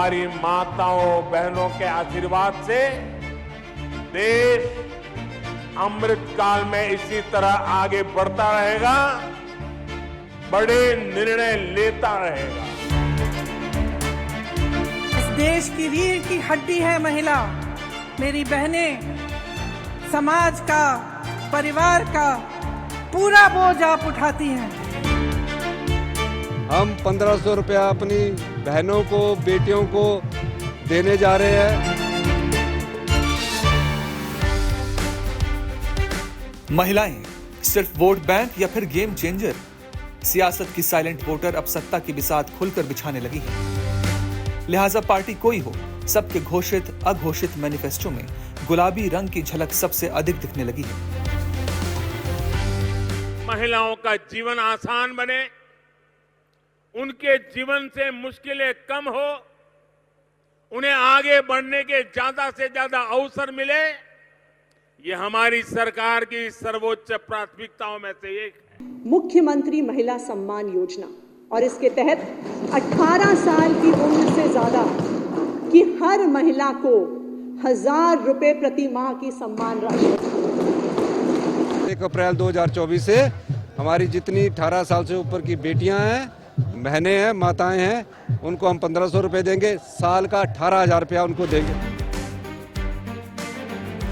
हमारी माताओं बहनों के आशीर्वाद से देश अमृत काल में इसी तरह आगे बढ़ता रहेगा, बड़े निर्णय लेता रहेगा। इस देश की रीढ़ की हड्डी है महिला। मेरी बहनें समाज का, परिवार का पूरा बोझ आप उठाती हैं। हम 1500 रुपया अपनी बहनों को, बेटियों को देने जा रहे हैं। महिलाएं सिर्फ वोट बैंक या फिर गेम चेंजर? सियासत की साइलेंट वोटर अब सत्ता की बिसात खुलकर बिछाने लगी है। लिहाजा पार्टी कोई हो, सबके घोषित अघोषित मैनिफेस्टो में गुलाबी रंग की झलक सबसे अधिक दिखने लगी है। महिलाओं का जीवन आसान बने, उनके जीवन से मुश्किलें कम हो, उन्हें आगे बढ़ने के ज्यादा से ज्यादा अवसर मिले, ये हमारी सरकार की सर्वोच्च प्राथमिकताओं में से एक है। मुख्यमंत्री महिला सम्मान योजना और इसके तहत 18 साल की उम्र से ज्यादा की हर महिला को 1000 रुपए प्रति माह की सम्मान राशि। 1 अप्रैल 2024 से हमारी जितनी 18 साल से ऊपर की बेटियां हैं, बहनें हैं, माताएं हैं, उनको हम 1500 रुपए देंगे। साल का 18,000 रुपया उनको देंगे।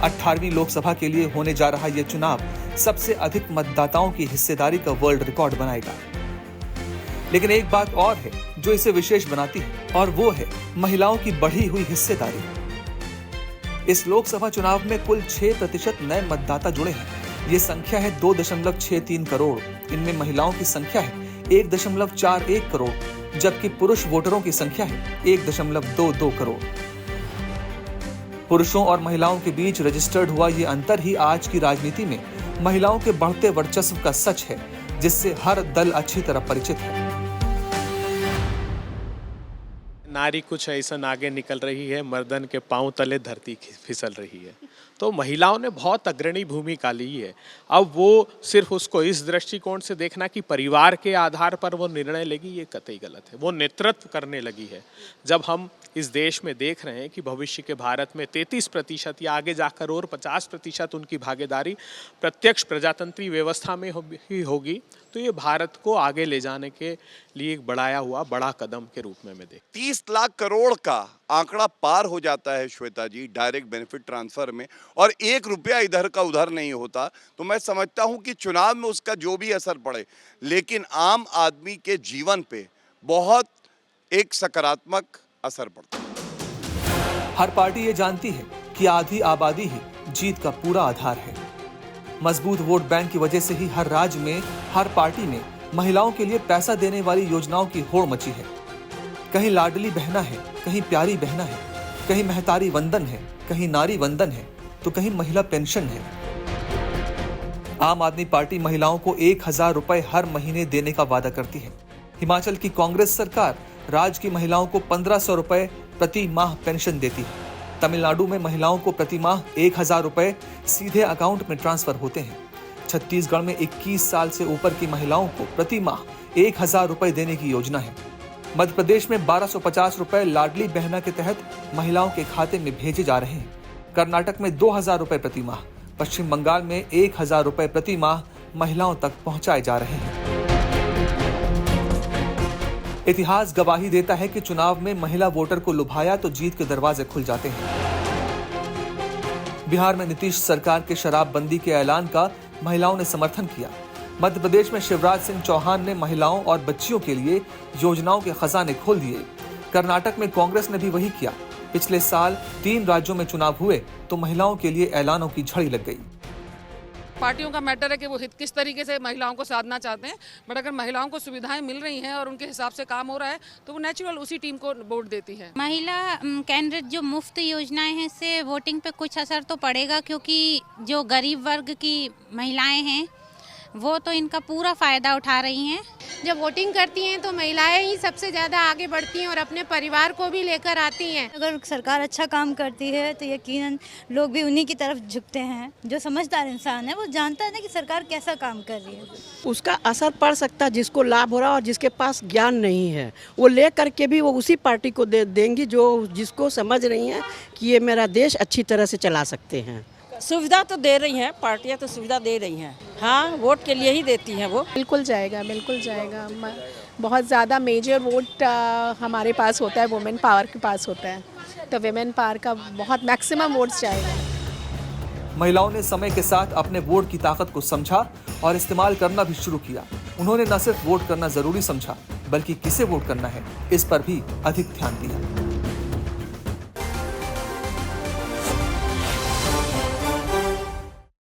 18वीं लोकसभा के लिए होने जा रहा यह चुनाव सबसे अधिक मतदाताओं की हिस्सेदारी का वर्ल्ड रिकॉर्ड बनाएगा। लेकिन एक बात और है जो इसे विशेष बनाती है, और वो है महिलाओं की बढ़ी हुई हिस्सेदारी। इस लोकसभा चुनाव में कुल 6% नए मतदाता जुड़े हैं। ये संख्या है 2.63 करोड़। इनमें महिलाओं की संख्या है 1.41 करोड़, जबकि पुरुष वोटरों की संख्या है 1.22 करोड़। पुरुषों और महिलाओं के बीच रजिस्टर्ड हुआ ये अंतर ही आज की राजनीति में महिलाओं के बढ़ते वर्चस्व का सच है, जिससे हर दल अच्छी तरह परिचित है। नारी कुछ ऐसा आगे निकल रही है, मर्दन के पांव तले धरती फिसल रही है। तो महिलाओं ने बहुत अग्रणी भूमिका ली है। अब वो सिर्फ उसको इस दृष्टिकोण से देखना कि परिवार के आधार पर वो निर्णय लेगी, ये कतई गलत है। वो नेतृत्व करने लगी है। जब हम इस देश में देख रहे हैं कि भविष्य के भारत में 33% या आगे जाकर और 50% उनकी भागीदारी प्रत्यक्ष प्रजातंत्री व्यवस्था में ही होगी, तो ये भारत को आगे ले जाने के लिए एक बढ़ाया हुआ बड़ा कदम के रूप में मैं देख। 30 लाख करोड़ का आंकड़ा पार हो जाता है श्वेता जी डायरेक्ट बेनिफिट ट्रांसफर में, और 1 रुपया इधर का उधर नहीं होता। तो मैं समझता हूं कि चुनाव में उसका जो भी असर पड़े, लेकिन आम आदमी के जीवन पे बहुत एक सकारात्मक असर पड़ता है। हर पार्टी ये जानती है कि आधी आबादी ही जीत का पूरा आधार है। मजबूत वोट बैंक की वजह से ही हर राज्य में, हर पार्टी में महिलाओं के लिए पैसा देने वाली योजनाओं की होड़ मची है। कहीं लाडली बहना है, कहीं प्यारी बहना है, कहीं महतारी वंदन है, कहीं नारी वंदन है, तो कहीं महिला पेंशन है। आम आदमी पार्टी महिलाओं को 1000 रुपए हर महीने देने का वादा करती है। हिमाचल की कांग्रेस सरकार राज्य की महिलाओं को 1500 रुपए प्रति माह पेंशन देती है। तमिलनाडु में महिलाओं को प्रति माह 1000 रुपए सीधे अकाउंट में ट्रांसफर होते हैं। छत्तीसगढ़ में 21 साल से ऊपर की महिलाओं को प्रति माह 1000 रुपए देने की योजना है। मध्य प्रदेश में 1250 रुपए लाडली बहना के तहत महिलाओं के खाते में भेजे जा रहे हैं। कर्नाटक में 2000 रुपए प्रति माह, पश्चिम बंगाल में 1000 रुपए प्रति माह महिलाओं तक पहुंचाए जा रहे हैं। इतिहास गवाही देता है कि चुनाव में महिला वोटर को लुभाया तो जीत के दरवाजे खुल जाते हैं। बिहार में नीतीश सरकार के शराबबंदी के ऐलान का महिलाओं ने समर्थन किया। मध्य प्रदेश में शिवराज सिंह चौहान ने महिलाओं और बच्चियों के लिए योजनाओं के खजाने खोल दिए। कर्नाटक में कांग्रेस ने भी वही किया। पिछले साल 3 राज्यों में चुनाव हुए तो महिलाओं के लिए ऐलानों की झड़ी लग गई। पार्टियों का मैटर है कि वो किस तरीके से महिलाओं को साधना चाहते हैं, बट अगर महिलाओं को सुविधाएं मिल रही हैं और उनके हिसाब से काम हो रहा है तो वो नेचुरल उसी टीम को वोट देती है। महिला कैंडिडेट जो मुफ्त योजनाएं हैं इससे वोटिंग पे कुछ असर तो पड़ेगा, क्योंकि जो गरीब वर्ग की महिलाएं हैं वो तो इनका पूरा फायदा उठा रही हैं। जब वोटिंग करती हैं तो महिलाएं ही सबसे ज़्यादा आगे बढ़ती हैं और अपने परिवार को भी लेकर आती हैं। अगर सरकार अच्छा काम करती है तो यकीनन लोग भी उन्हीं की तरफ झुकते हैं। जो समझदार इंसान है वो जानता है ना कि सरकार कैसा काम कर रही है। उसका असर पड़ सकता है, जिसको लाभ हो रहा है और जिसके पास ज्ञान नहीं है वो ले करके भी वो उसी पार्टी को देंगी जो जिसको समझ रही हैं कि ये मेरा देश अच्छी तरह से चला सकते हैं। सुविधा तो दे रही हैं, पार्टियां तो सुविधा दे रही हैं। हाँ, वोट के लिए ही देती हैं वो। बिल्कुल जाएगा, बिल्कुल जाएगा। बहुत ज़्यादा मेजर वोट हमारे पास होता है, वुमेन पावर के पास होता है, तो वुमेन पावर का बहुत मैक्सिमम वोट्स जाएगा। महिलाओं ने समय के साथ अपने वोट की ताकत को समझा और इस्तेमाल करना भी शुरू किया। उन्होंने न सिर्फ वोट करना जरूरी समझा बल्कि किसे वोट करना है इस पर भी अधिक ध्यान दिया।